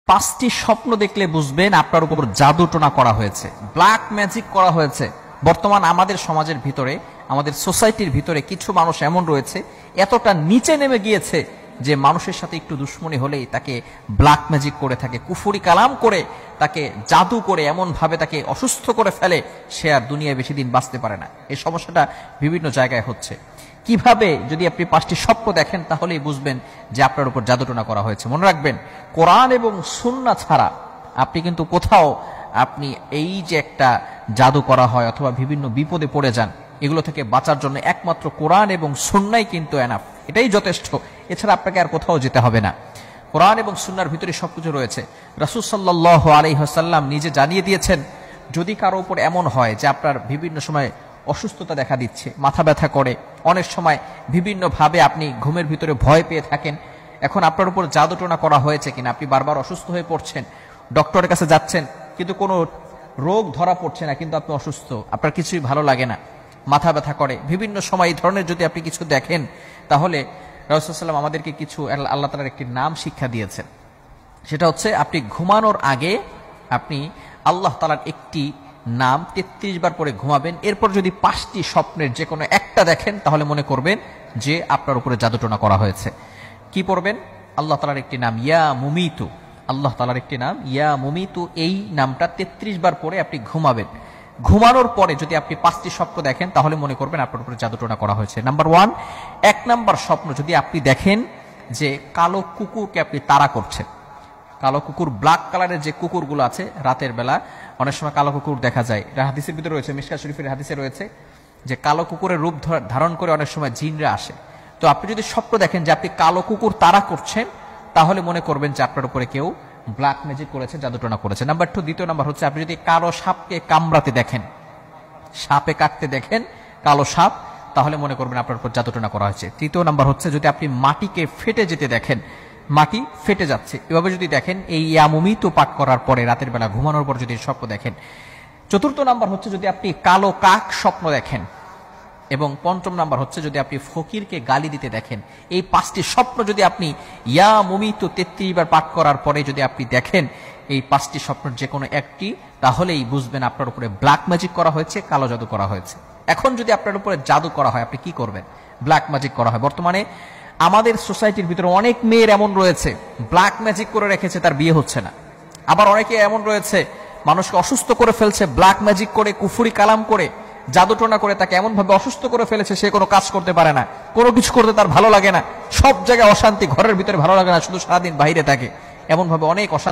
পাঁচটি স্বপ্ন দেখলে বুঝবেন আপনার উপর জাদুটোনা করা হয়েছে, ব্ল্যাক ম্যাজিক করা হয়েছে। বর্তমান আমাদের সমাজের ভিতরে, আমাদের সোসাইটির ভিতরে কিছু মানুষ এমন রয়েছে, এতটা নিচে নেমে গিয়েছে যে মানুষের সাথে একটু দুশ্মনী হলেই তাকে ব্ল্যাক ম্যাজিক করে থাকে, কুফরি কালাম করে, তাকে জাদু করে এমন ভাবে তাকে অসুস্থ করে ফেলে, সে আর দুনিয়ায় বেশি দিন বাঁচতে পারে না। এই সমস্যাটা বিভিন্ন জায়গায় হচ্ছে। কিভাবে, যদি আপনি পাঁচটি স্বপ্ন দেখেন তাহলেই বুঝবেন যে আপনার উপর জাদুটোনা করা হয়েছে। মনে রাখবেন, কোরআন এবং সুন্নাহ ছাড়া আপনি কিন্তু কোথাও আপনি এই যে একটা জাদু করা হয় অথবা বিভিন্ন বিপদে পড়ে যান, এগুলো থেকে বাঁচার জন্য একমাত্র কোরআন এবং সুন্নাহই কিন্তু এনাফ, এটাই যথেষ্ট। এছাড়া আপনাকে আর কোথাও যেতে হবে না। কোরআন এবং সুন্নাহর ভিতরে সবকিছু রয়েছে। রাসূল সাল্লাল্লাহু আলাইহি ওয়াসাল্লাম নিজে জানিয়ে দিয়েছেন, যদি কারো উপর এমন হয় যে আপনার বিভিন্ন সময় অসুস্থতা দেখা দিচ্ছে, মাথা ব্যথা করে, অনেক সময় বিভিন্নভাবে আপনি ঘুমের ভিতরে ভয় পেয়ে থাকেন, এখন আপনার উপর জাদুটোনা করা হয়েছে কিনা, আপনি বারবার অসুস্থ হয়ে পড়ছেন, ডক্টরের কাছে যাচ্ছেন কিন্তু কোনো রোগ ধরা পড়ছে না, কিন্তু আপনি অসুস্থ, আপনার কিছুই ভালো লাগে না, মাথা ব্যথা করে, বিভিন্ন সময় এই ধরনের যদি আপনি কিছু দেখেন, তাহলে রাসূল সাল্লাল্লাহু আলাইহি ওয়াসাল্লাম আমাদেরকে কিছু আল্লাহ তাআলার একটি নাম শিক্ষা দিয়েছেন। সেটা হচ্ছে, আপনি ঘুমানোর আগে আপনি আল্লাহ তাআলার একটি নাম 33 বার পরে ঘুমাবেন। এরপর যদি 5টি স্বপ্নের যে কোনো একটা দেখেন, তাহলে মনে করবেন যে আপনার উপরে জাদুটোনা করা হয়েছে। কি পড়বেন? আল্লাহ তাআলার একটি নাম ইয়া মুমিতু, আল্লাহ তাআলার একটি নাম ইয়া মুমিতু, এই নামটা 33 বার পরে আপনি ঘুমাবেন। ঘুমানোর পরে যদি আপনি 5টি স্বপ্ন দেখেন, তাহলে মনে করবেন আপনার উপরে জাদুটোনা করা হয়েছে। নাম্বার 1, 1 নাম্বার স্বপ্ন যদি আপনি দেখেন যে কালো কুকুরকে আপনি তাড়া করছেন, কালো কুকুর, ব্ল্যাক কালারের যে কুকুরগুলো আছে, রাতের বেলা অনেক সময় কালো কুকুর দেখা যায়, এটা হাদিসের ভিতরে রয়েছে, মিশকাত শরীফের হাদিসে রয়েছে যে কালো কুকুরের রূপ ধারণ করে অনেক সময় জিনরা আসে। তো আপনি যদি স্বপ্ন দেখেন যে আপনি কালো কুকুর তাড়া করছেন, তাহলে মনে করবেন যে আপনার উপরে কেউ ব্ল্যাক ম্যাজিক করেছে, জাদুটোনা করেছে। নাম্বার 2, দ্বিতীয় নাম্বার হচ্ছে, আপনি যদি কালো সাপকে কামড়াতে দেখেন, সাপে কাটতে দেখেন, কালো সাপ, তাহলে মনে করবেন আপনার উপর জাদুটোনা করা হয়েছে। তৃতীয় নাম্বার হচ্ছে, যদি আপনি মাটিকে ফেটে যেতে দেখেন, মাটি ফেটে যাচ্ছে, এভাবে যদি দেখেন, এই ইয়া মুমিতু পাঠ করার পরে রাতের বেলা ঘুমানোর পর যদি স্বপ্ন দেখেন। চতুর্থ নাম্বার হচ্ছে, যদি আপনি কালো কাক স্বপ্ন দেখেন। এবং পঞ্চম নাম্বার হচ্ছে, যদি আপনি ফকিরকে গালি দিতে দেখেন। এই 5টি স্বপ্ন যদি আপনি ইয়া মুমিতু 33 বার পাঠ করার পরে যদি আপনি দেখেন, এই 5টি স্বপ্নের যে কোনো একটি, তাহলেই বুঝবেন আপনার উপরে ব্ল্যাক ম্যাজিক করা হয়েছে, কালো জাদু করা হয়েছে। এখন যদি আপনার উপরে জাদু করা হয়, আপনি কি করবেন? ব্ল্যাক ম্যাজিক করা হয়। বর্তমানে আমাদের সোসাইটির ভিতরে অনেক মেয়ের এমন রয়েছে, ব্ল্যাক ম্যাজিক করে রেখেছে, তার বিয়ে হচ্ছে না। আবার অনেকে এমন রয়েছে, মানুষকে অসুস্থ করে ফেলছে, ব্ল্যাক ম্যাজিক করে, কুফরি কালাম করে, জাদুটোনা করে তাকে এমন ভাবে অসুস্থ করে ফেলেছে, সে কোনো কাজ করতে পারে না, কোনো কিছু করতে তার ভালো লাগে না, সব জায়গায় অশান্তি, ঘরের ভিতরে ভালো লাগে না, শুধু সারাদিন বাইরে থাকে, এমন ভাবে অনেক অশান্তি।